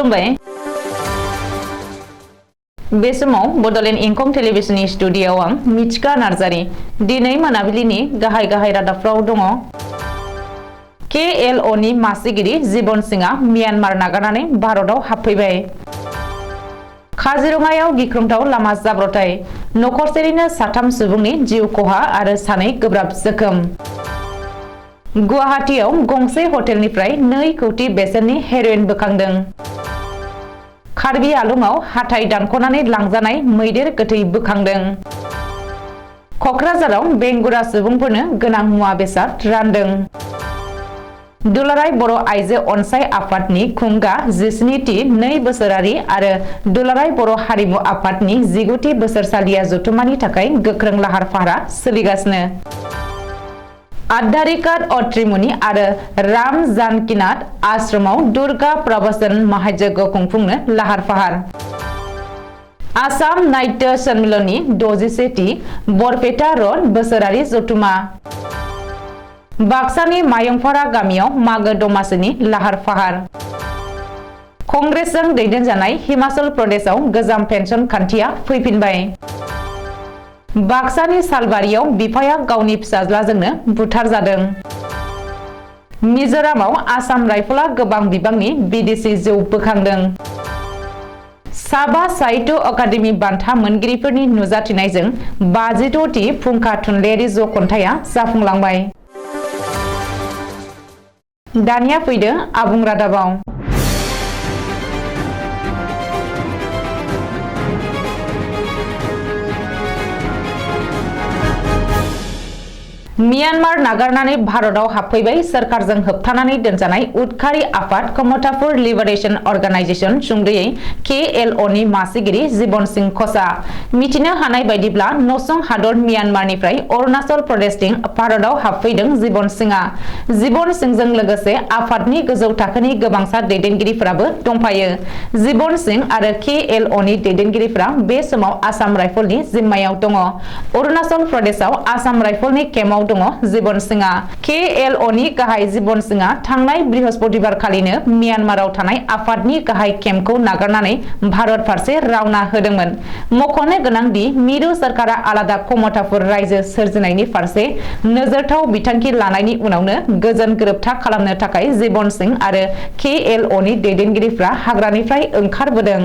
खुलुमबाय बे समाव बडलेण्ड इंखं टेलिभिजननि स्टुडिय'आव आं मिथिका नार्जारी दिनै मोनाबिलिनि गाहाय रादाबफ्राव दङ। KLOनि मासिगिरि जीवन सिंहआ म्यानमार नागारनानै भारताव हाबफैबाय। काजिरङायाव गिख्रंथाव लामा जाब्रबथाय नखरसेनिनो 3 सुबुंनि जिउ खहा आरो 2 गोब्राब जोखोम। गुवाहाटीआव गंसे हटेलनिफ्राय 2 कौटि बेसेननि हेर'इन बोखांदों। कार्बि आलंआव हाथाइ दानख'नानै लांजानाय मैदेर गोथै बोखांदों। कक्राझाराव बेंगुरा सुबुंफोरनो गोनां मुवा बेसाद रानदों। दुलाराय बर' आइजो अनसाय आफादनि खुंगा 17थि 2 बोसोरारि आरो दुलाराय बर' हारिमु आफादनि 19थि बोसोरसालिया जथुम्मानि थाखाय गोख्रों लाहार फाहारा सोलिगासिनो। आध्यात्मिक अत्रिमुनि आरो राम जानकीनाथ आश्रमाव दुर्गा प्रवचन महायज्ञ खुंफुंनो लाहार फाहार। आसाम नाट्य सन्मिलननि 61थि बरपेटा रड बोसोरारि जथुम्मा। बाक्सानि मायंपारा गामियाव मागो दमासिनि लाहार फाहार। कंग्रेसजों दैदेनजानाय हिमाचल प्रदेशआव गोजाम पेन्सन खान्थिया फैफिनबाय। बाक्सानि सालबारियाव बिफाया गावनि फिसाज्लाजोंनो बुथारजादों। मिजोरामाव आसाम राइफला गोबां बिबांनि बिदेशी जौ बोखांदों। साबा साहित्य अकादेमि बान्था मोनगिरिफोरनि नुजाथिनायजों 56थि फुंखा थुनलाइयारि ज'खन्थाइया जाफुंलांबाय। दानिया फैदो आबुं रादाबाव। म्यानमार नागारनानै भारताव हाबफैबाय सोरखारजों होबथानानै दोनजानाय उदखारि आफाद कमतापुर लिबारेशन अर्गानाइजेशन सुंद'यै KLOनि मासिगिरि जीवन सिंह ख'सा। मिथिनो हानाय बायदिब्ला नसं हादर म्यानमारनिफ्राय अरुणाचल प्रदेशथिं भारताव हाबफैदों जीवन सिंहआ। जीवन सिंहजों लोगोसे आफादनि गोजौ थाखोनि गोबांसा दैदेनगिरिफोराबो दंफायो। जीवन सिंह आरो KLOनि दैदेनगिरिफोरा बे समाव आसाम राइफलनि जिम्मायाव दङ। अरुणाचल प्रदेशआव आसाम राइफलनि केम्पआव दङ जीवन सिंहआ। KLOनि गाहाय जीवन सिंहआ थांनाय बृहस्पतिबार खालिनो म्यानमाराव थानाय आफादनि गाहाय केम्पखौ नागारनानै भारत फारसे रावना होदोंमोन। मख'नो गोनांदि मिरु सोरखारा आलादा कमतापुर रायजो सोरजिनायनि फारसे नोजोरथाव बिथांखि लानायनि उनावनो गोजोन गोरोबथा खालामनो थाखाय जीवन सिंह आरो KLOनि दैदेनगिरिफ्रा हाग्रानिफ्राय ओंखारबोदों।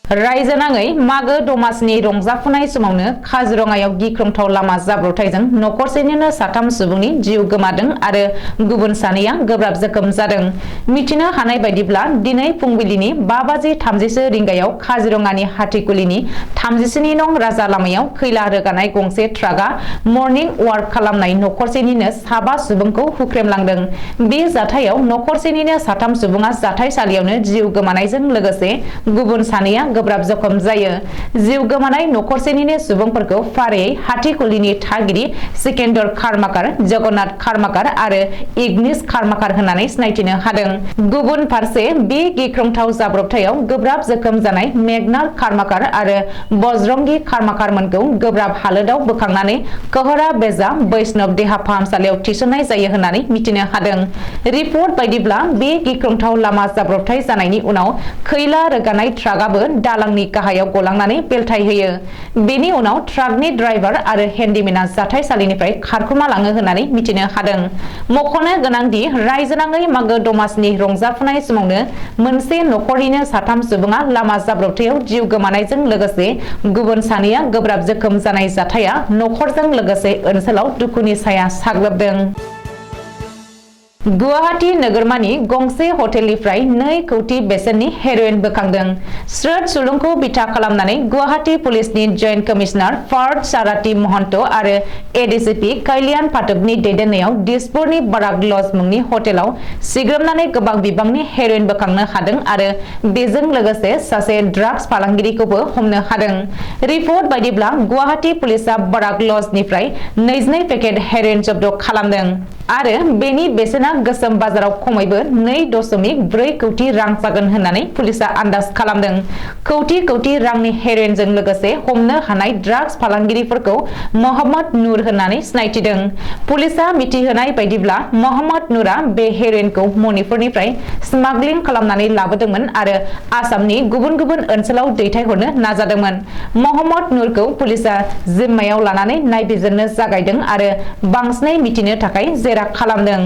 रायजो नाङै मागो दमासिनि रंजाफुनाय समावनो काजिरङायाव गिख्रंथाव लामा जाब्रबथायजों नखरसेनिनो 3 सुबुंनि जिउ गोमादों आरो गुबुन 2आ गोब्राब जोखोम जादों। मिथिनो हानाय बायदिब्ला दिनै फुंबिलिनि 5:30 रिंगायाव काजिरङानि हाथिकुलिनि 37 नं राजा लामायाव खैला रोगानाय गंसे ट्राकआ मर्निं वाक खालामनाय नखरसेनिनो 5 सुबुंखौ हुख्रेमलांदों। बे जाथायाव नखरसेनिनो 3 सुबुङा जाथायसालियावनो जिउ गोमानायजों लोगोसे गुबुन 2आ गोब्राब जखम जायो। जिउ गोमानाय नखरसेनिनो सुबुंफोरखौ फारियै हाथिकुलिनि थागिरि सिकेन्दर खारमाकार, जगन्नाथ खारमाकार आरो इग्निस खारमाकार होननानै सिनायथिनो हादों। गुबुन फारसे बे गिख्रंथाव जाब्रबथायाव गोब्राब जोखोम जानाय मेघनाथ खारमाकार आरो बजरंगी खारमाकारमोनखौ गोब्राब हालोदाव बोखांनानै कहरा बेजा बैष्णव देहा फाहामसालियाव थिसननाय जायो होननानै मिथिनो हादों। रिपर्ट बायदिब्ला बे गिख्रंथाव लामा जाब्रबथाय जानायनि उनाव खैला रोगानाय ट्राकआबो दालांनि गाहायाव गलांनानै बेलथाय होयो। बेनि उनाव ट्राकनि ड्राइभार आरो हेन्डिमेना जाथायसालिनिफ्राय खारखोमा लाङो होननानै मिथिनो हादों। मख'नो गोनांदि रायजोनाङै मागो दमासिनि रंजाफुनाय समावनो मोनसे नखरनिनो 3 सुबुङा लामा जाब्रबथायाव जिउ गोमानायजों लोगोसे गुबुन 2आ गोब्राब जोखोम जानाय जाथाया नखरजों लोगोसे ओनसोलाव दुखुनि साया साग्लोबदों। गुवाहाटी नोगोरमानि गंसे हटेलनिफ्राय 2 कौटि बेसेननि हेर'इन बोखांदों। स्रोद सुलुंखौ बिथा खालामनानै गुवाहाटी पुलिसनि जइन्ट कमिशनार पार्थ साराथी महन्त आरो ADCP कल्याण पाठकनि दैदेननायाव दिसपुरनि बाराक लज मुंनि हटेलाव सिग्रोमनानै गोबां बिबांनि हेर'इन बोखांनो हादों आरो बेजों लोगोसे सासे ड्राग्स फालांगिरिखौबो हमनो हादों। रिपर्ट बायदिब्ला गुवाहाटी पुलिसआ बाराक लजनिफ्राय 22 पेकेट हेर'इन जब्द खालामदों। आरो बेनि बेसेना गोसोम बाजाराव खमैबो 2.4 कौटि रां जागोन होननानै पुलिसा आन्दाज खालामदों। कौटि रांनि हेर'इनजों लोगोसे हमनो हानाय ड्राग्स फालांगिरिफोरखौ मोहम्मद नूर होननानै सिनायथिदों। पुलिसा मिथिहोनाय बायदिब्ला मोहम्मद नूरा बे हेर'इनखौ मणिपुरनिफ्राय स्मागलिं खालामनानै लाबोदोंमोन आरो आसामनि गुबुन ओनसोलाव दैथायहरनो नाजादोंमोन। मोहम्मद नूरखौ पुलिसा जिम्मायाव लानानै नायबिजिरनो जागायदों आरो बांसिनै मिथिनो थाखाय जेरा खालामदों।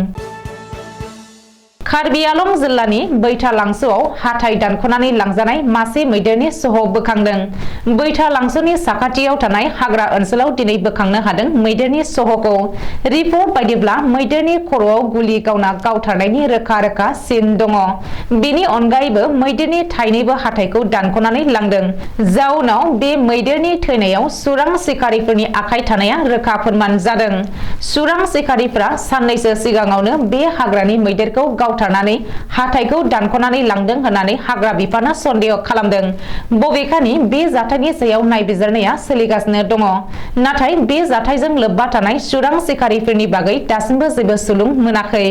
कार्बि आलं जिल्लानि बैथालांसोआव हाथाइ दानख'नानै लांजानाय मासे मैदेरनि सह बोखांदों। बैथालांसोनि साखाथियाव थानाय हाग्रा ओनसोलाव दिनै बोखांनो हादों मैदेरनि सहखौ। रिपर्ट बायदिब्ला मैदेरनि खर'आव गुलि गावना गावथारनायनि रोखा सिन दङ। बेनि अनगायैबो मैदेरनि थाइनैबो हाथाइखौ दानख'नानै लांदों। जाउनाव बे मैदेरनि थैनायाव सुरां सिखारिफोरनि आखाइ थानाया रोखा फोरमान जादों। सुरां सिखारिफोरा साननैसो सिगाङावनो बे हाग्रानि मैदेरखौ गावथारनानै हाथाइखौ दानख'नानै लांदों होननानै हाग्रा बिफाना सन्देह खालामदों। बबेखानि बे जाथायनि सायाव नायबिजिरनाया सोलिगासिनो दङ। नाथाय बे जाथायजों लोब्बा थानाय सुरां सिखारिफोरनि बागै दासिमबो जेबो सुलुं मोनाखै।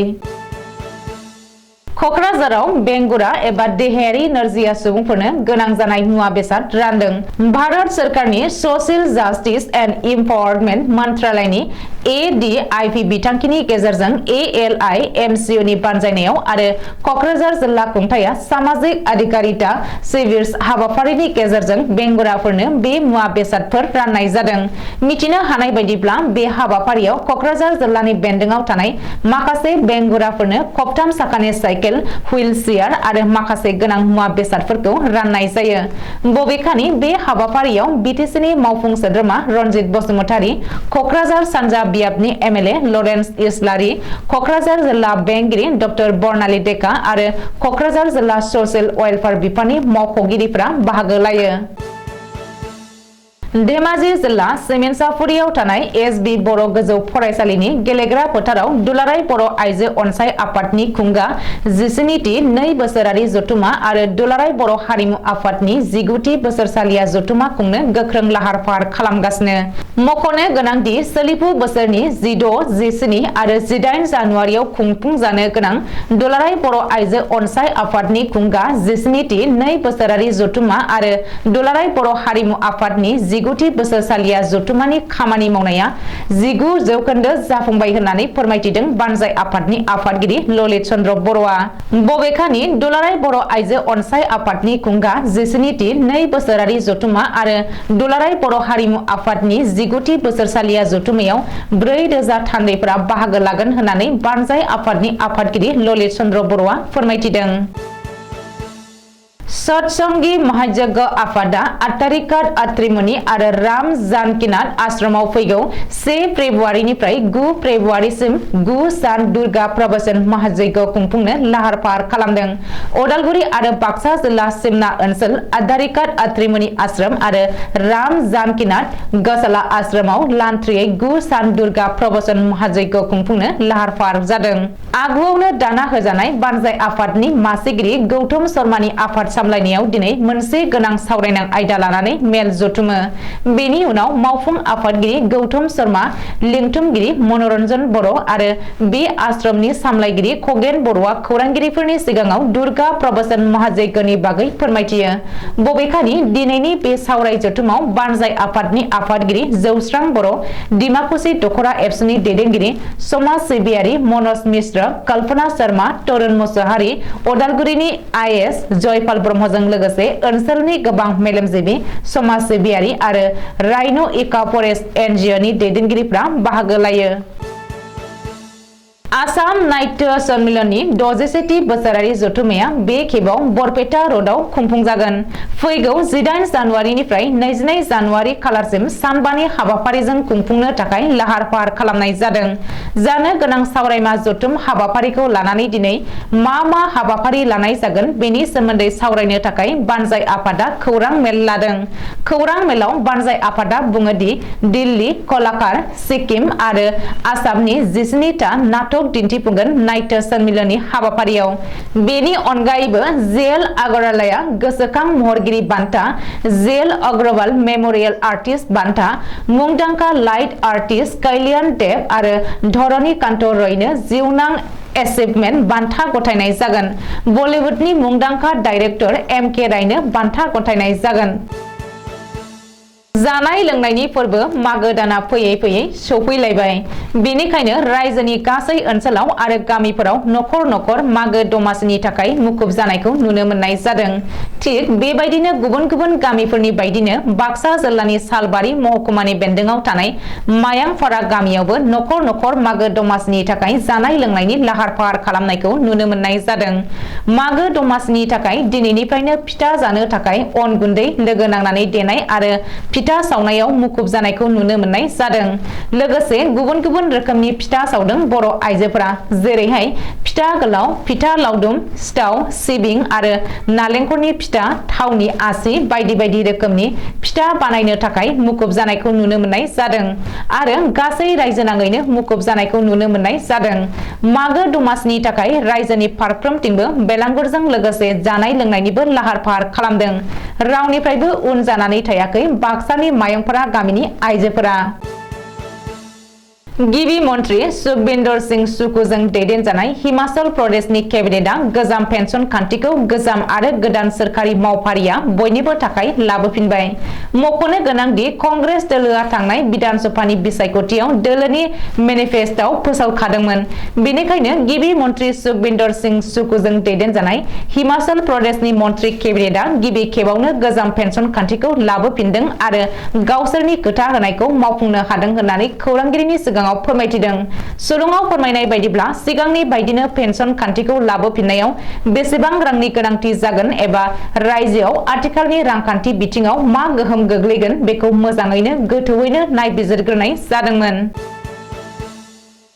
क'क्राझाराव बेंगुरा एबा देहायारि नोरजिया सुबुंफोरनो गोनां जानाय मुवा बेसाद रानदों। भारत सोरखारनि ससियेल जास्टिस एन्ड इम्पावारमेन्ट मन्त्रालयनि ADIP बिथांखिनि गेजेरजों ALI-MCO नि बानजायनायाव आरो क'क्राझार जिल्ला खुंथाया सामाजिक अधिकारिता सिविर्स हाबाफारिनि गेजेरजों बेंगुराफोरनो बे मुवा बेसादफोर राननाय जादों। मिथिनो हानाय बायदिब्ला बे हाबाफारियाव क'क्राझार जिल्लानि बेन्दोंआव थानाय माखासे बेंगुराफोरनो खबथाम साखानि साइकेल, हुइल चेयार आरो माखासे गोनां मुवा बेसादफोरखौ राननाय जायो। बबेखानि बे हाबाफारियाव BTC-नि मावफुं सोद्रोमा रनजित बसुमतारी, क'क्राझार सानजा बियाबनि MLA लरेन्स इस्लारि, क'क्राझार जिल्ला बेंगिरि डक्टर बर्नाली डेका आरो क'क्राझार जिल्ला ससियेल वेलफेयार बिफाननि मावख'गिरिफोरा बाहागो लायो। धेमाजि जिल्ला सिमेन्साफुरियाव थानाय SB बर' गोजौ फरायसालिनि गेलेग्रा फोथाराव दुलाराय बर' आइजो अनसाय आफादनि खुंगा 17थि 2 बोसोरारि जथुमा आरो दुलाराय बर' हारिमु आफादनि 19थि बोसोरसालिया जथुमा खुंनो गोख्रों लाहार फाहार खालामगासिनो। मख'नो गोनांदि सोलिफु बोसोरनि 16, 17 आरो 18 जानुवारियाव खुंफुंजानो गोनां दुलाराय बर' आइजो अनसाय आफादनि खुंगा 17थि 2 बोसोरारि जथुमा आरो दुलाराय बर' हारिमु आफादनि 19थि बोसोरसालिया जथुमानि खामानि मावनाया 19% जाफुंबाय होननानै फोरमायथिदों बानजाय आफादनि आफादगिरि ललित चन्द्र बर'आ। बबेखानि दुलाराय बर' आइजो अनसाय आफादनि खुंगा 17थि 2 बोसोरारि जथुमा आरो दुलाराय बर' हारिमु आफादनि 19थि बोसोरसालिया जथुमायाव 4000 थान्दैफोरा बाहागो लागोन होननानै बानजाय आफादनि आफादगिरि ललित चन्द्र बर'आ फोरमायथिदों। सतसंगी महायज्ञ आफादा आत्तारिकाट आत्रिमुनि आरो राम जानकीनाथ आश्रमाव फैगौ 1 फेब्रुवारिनिफ्राय 9 फेब्रुवारिसिम 9 सान दुर्गा प्रवचन महायज्ञ खुंफुंनो लाहार फाहार खालामदों। उदालगुरि आरो बाक्सा जिल्ला सिमना ओनसोल आत्तारिकाट आत्रिमुनि आश्रम आरो राम जानकीनाथ गसाला आश्रमाव लान्थ्रियै 9 सान दुर्गा प्रवचन महायज्ञ खुंफुंनो लाहार फाहार जादों। आगुआवनो दाना होजानाय बानजाय आफादनि मासिगिरि गौतम शर्मानि आफाद सामलायनायाव दिनै मोनसे गोनां सावरायनां आयदा लानानै मेल जथुमो। बेनि उनाव मावफुं आफादगिरि गौतम शर्मा, लिंथुमगिरि मनरन्जन बर' आरो बे आश्रमनि सामलायगिरि खगेन बर'आ खौरांगिरिफोरनि सिगाङाव दुर्गा प्रवचन महायज्ञनि बागै फोरमायथियो। बबेखानि दिनैनि बे सावराय जथुमाव बानजाय आफादनि आफादगिरि जौस्रां बर', डिमाकुसि दख'रा एबसुनि दैदेनगिरि समाज सिबियारि मनज मिश्र, कल्पना शर्मा, तरुण मुसाहारि, उदालगुरिनि IS जयपाल ब्रह्मजों लोगोसे ओनसोलनि गोबां मेलेमजिबि समाज सिबियारि आरो रायन' इका फरेस्ट NGO-नि दैदेनगिरिफ्रा बाहागो लायो। आसाम नाट्य सन्मिलननि 61थि बोसोरारि जथुमाया बे खेबाव बरपेटा र'डआव खुंफुंजागोन। फैगौ 18 जानुवारिनिफ्राय 22 जानुवारि खालारसिम सानबानि हाबाफारिजों खुंफुंनो थाखाय लाहार फाहार खालामनाय जादों। जानो गोनां सावरायमा जथुम हाबाफारिखौ लानानै दिनै मा हाबाफारि लानाय जागोन बेनि सोमोन्दै सावरायनो थाखाय बानजाय आफादा खौरां मेल लादों। खौरां मेलाव बानजाय आफादा बुङो दि दिल्ली, कलाकार, सिक्किम आरो आसामनि 17टा नाटक मुलुग दिन्थिफुंगोन नाट्य सन्मिलननि हाबाफारियाव। बेनि अनगायैबो जेएल आगरवालाया गोसोखां महरगिरि बान्था, जेएल अग्रवाल मेमोरियल आर्टिस्ट बान्था, मुंदांखा लाइट आर्टिस्ट कल्याण देव आरो धरनीकान्त रयनो जिउनां एचिभमेन्ट बान्था गथायनाय जागोन। बलिउडनि मुंदांखा डाइरेक्टर एम.के. रायनो बान्था गथायनाय जागोन। जानाय लोंनायनि फोरबो मागो दाना फैयै फैयै सौफैलायबाय। बेनिखायनो रायजोनि गासै ओनसोलाव आरो गामिफोराव नखर नखर मागो दमासिनि थाखाय मुखुब जानायखौ नुनो मोननाय जादों। थिग बेबायदिनो गुबुन गुबुन गामिफोरनि बायदिनो बाक्सा जिल्लानि सालबारि महकुमानि बेन्दोंआव थानाय मायांफारा गामियावबो नखर नखर मागो दमासिनि थाखाय जानाय लोंनायनि लाहार फाहार खालामनायखौ नुनो मोननाय जादों। मागो दमासिनि थाखाय दिनैनिफ्रायनो फिथा जानो थाखाय अन गुन्दै लोगो नांनानै देनाय आरो फिथा सावनायाव मुखुब जानायखौ नुनो मोननाय जादों। लोगोसे गुबुन गुबुन रोखोमनि फिथा सावदों बर' आइजोफोरा, जेरैहाय फिथा गोलाव, फिथा लावदुम, सिथाव, सिबिं आरो नालेंखरनि फिथा, थावनि आसि बायदि बायदि रोखोमनि फिथा बानायनो थाखाय मुखुब जानायखौ नुनो मोननाय जादों आरो गासै रायजो नाङैनो मुखुब जानायखौ नुनो मोननाय जादों। मागो दमासिनि थाखाय रायजोनि फारफ्रोमथिंबो बेलांगुरजों लोगोसे जानाय लोंनायनिबो लाहार फाहार खालामदों। रावनिफ्रायबो उन जानानै थायाखै बाक्सानि मायंफारा गामिनि आइजोफोरा। गिबि मन्त्रि सुखबिन्दर सिंह सुकुजों दैदेनजानाय हिमाचल प्रदेशनि केबिनेटआ गोजाम पेन्सन खान्थिखौ गोजाम आरो गोदान सोरखारि मावफारिया बयनिबो थाखाय लाबोफिनबाय। मख'नो गोनांदि कंग्रेस दोलोआ थांनाय बिधान सभानि बिसायख'थियाव दोलोनि मेनिफेस्ट'आव फोसावखादोंमोन। बेनिखायनो गिबि मन्त्रि सुखबिन्दर सिंह सुकुजों दैदेनजानाय हिमाचल प्रदेशनि मन्त्रि केबिनेटआ गिबि खेबावनो गोजाम पेन्सन खान्थिखौ लाबोफिनदों आरो गावसोरनि खोथा होनायखौ मावफुंनो हादों होननानै खौरांगिरिनि सिगाङाव फोरमायथिदों। सुलुङाव फोरमायनाय बायदिब्ला सिगांनि बायदिनो पेन्सन खान्थिखौ लाबोफिननायाव बेसेबां रांनि गोनांथि जागोन एबा रायजोआव आथिखालनि रांखान्थि बिथिङाव मा गोहोम गोग्लैगोन बेखौ मोजाङैनो गोथौवैनो नायबिजिरग्रोनाय जादोंमोन।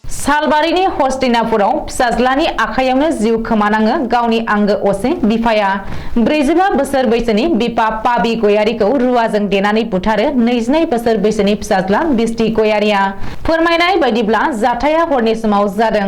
सालबारिनि हस्तिनापुराव फिसाज्लानि आखायावनो जिउ खोमानाङो गावनि आंगो असे बिफाया। 45 बोसोर बैसोनि बिफा पाबि गयारिखौ रुवाजों देनानै बुथारो 22 बोसोर बैसोनि फिसाज्ला बिस्टि गयारिया। फोरमायनाय बायदिब्ला जाथाया हरनि समाव जादों।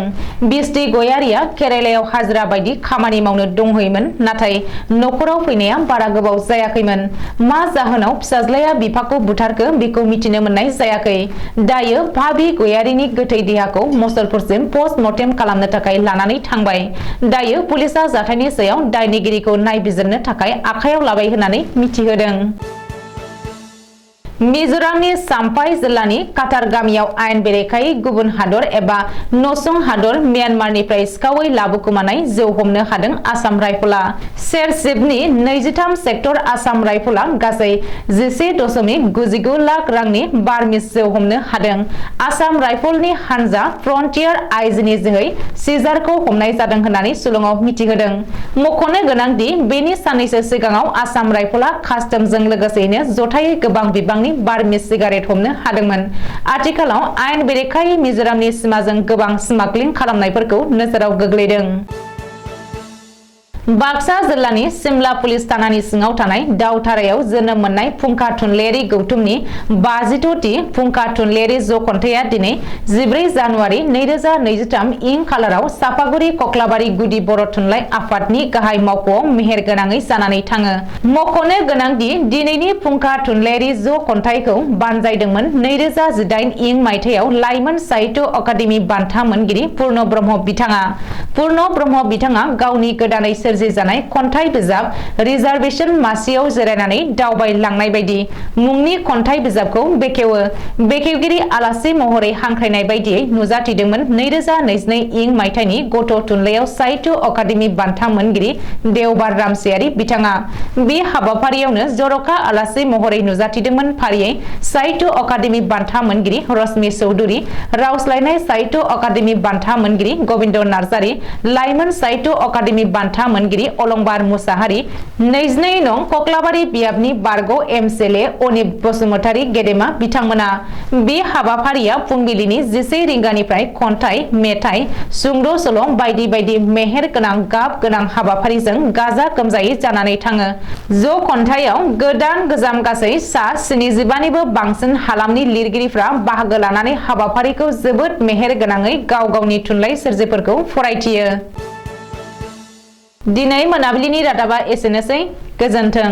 बिस्टि गयारिया केरालायाव हाजिरा बायदि खामानि मावनो दंहैयोमोन, नाथाय नखराव फैनाया बारा गोबाव जायाखैमोन। मा जाहोनाव फिसाज्लाया बिफाखौ बुथारखो बेखौ मिथिनो मोननाय जायाखै। दायो पाबि गयारिनि गोथै देहाखौ मसलपुरसिम पस्टमर्टेम खालामनो थाखाय लानानै थांबाय। दायो पुलिसआ जाथायनि सायाव दायनिगिरिखौ नायबिजिरनो थाखाय आखायाव लाबाय होननानै मिथिहोदों। मिजोरामनि चाम्पाइ जिल्लानि काटार गामियाव आयेन बेरेखायै गुबुन हादर एबा नसुं हादर म्यानमारनिफ्राय सिखावै लाबोखोमानाय जौ हमनो हादों आसाम राइफला। सेरशिबनि 23 सेक्टर आसाम राइफला गासै 11.99 लाख रांनि बार्मिज जौ हमनो हादों। आसाम राइफलनि हानजा फ्रन्टियार आइजिनि जोहै सिजारखौ हमनाय जादों होननानै सुलुङाव मिथिहोदों। मख'नो गोनांदि बेनि साननैसो सिगाङाव आसाम राइफला कास्टमजों लोगोसेयैनो जथायै गोबां बिबांनि बार्मिज सिगारेट हमनो हादोंमोन। आथिखालाव आयेन बेरेखायै मिजोरामनि सिमाजों गोबां स्मागलिं खालामनायफोरखौ नोजोराव गोग्लैदों। बाक्सा जिल्लानि सिमला पुलिस थानानि सिङाव थानाय दावथारायाव जोनोम मोननाय फुंखा थुनलाइयारि गौथुमनि 52थि फुंखा थुनलाइयारि जखन्थाइया दिनै 14 जानुवारि 2023 इं खालाराव सापागुरि कक्लाबारि गुदि बर' थुनलाइ आफादनि गाहाय मावख'आव मेहेरगोनाङै जानानै थाङो। मख'नो गोनांदि दिनैनि फुंखा थुनलाइयारि जखन्थाइखौ बानजायदोंमोन 2018 इं मायथाइयाव लाइमोन साहित्य अकादेमि बान्था मोनगिरि पुर्ण ब्रह्म बिथाङा। पुर्ण ब्रह्म बिथाङा गावनि गोदानै जानाय खन्थाइ बिजाब रिजार्भेशन मासियाव जिरायनानै दावबायलांनाय बायदि मुंनि खन्थाइ बिजाबखौ बेखेवो। बेखेवगिरि आलासि महरै हांख्रायनाय बायदियै नुजाथिदोंमोन 2022 इं मायथाइनि गथ' थुनलाइयाव साहित्य अकादेमि बान्था मोनगिरि देवबार रामसियारि बिथाङा। बे हाबाफारियावनो जर'खा आलासि महरै नुजाथिदोंमोन फारियै साहित्य अकादेमि बान्था मोनगिरि रश्मि चौधुरी, रावस्लायनाय साहित्य अकादेमि बान्था मोनगिरि गबिन्द नार्जारी, लाइमोन साहित्य अकादेमि बान्था मोनगिरि दैदेनगिरि अलंबार मुसाहारि 22 नं कक्लाबारि बियाबनि बारग' एमसिएलए अनिप बसुमतारि गेदेमा बिथांमोना बे हाबाफारिया फुंबिलिनि 11 रिंगानिफ्राय खन्थाइ मेथाइ सुंद' सल' बायदि बायदि मेहेर गोनां गाब गोनां हाबाफारिजों गाजा गोमजायै जानानै थाङो। ज' खन्थाइयाव गोदान गोजाम गासै सा 75निबो बांसिन हालामनि लिरगिरिफ्रा बाहागो लानानै हाबाफारिखौ जोबोद मेहेर गोनाङै गाव गावनि थुनलाइ सोरजिफोरखौ फरायथियो। दिनै मोनाबिलिनि रादाबा एसेनोसै। गोजोन्थों।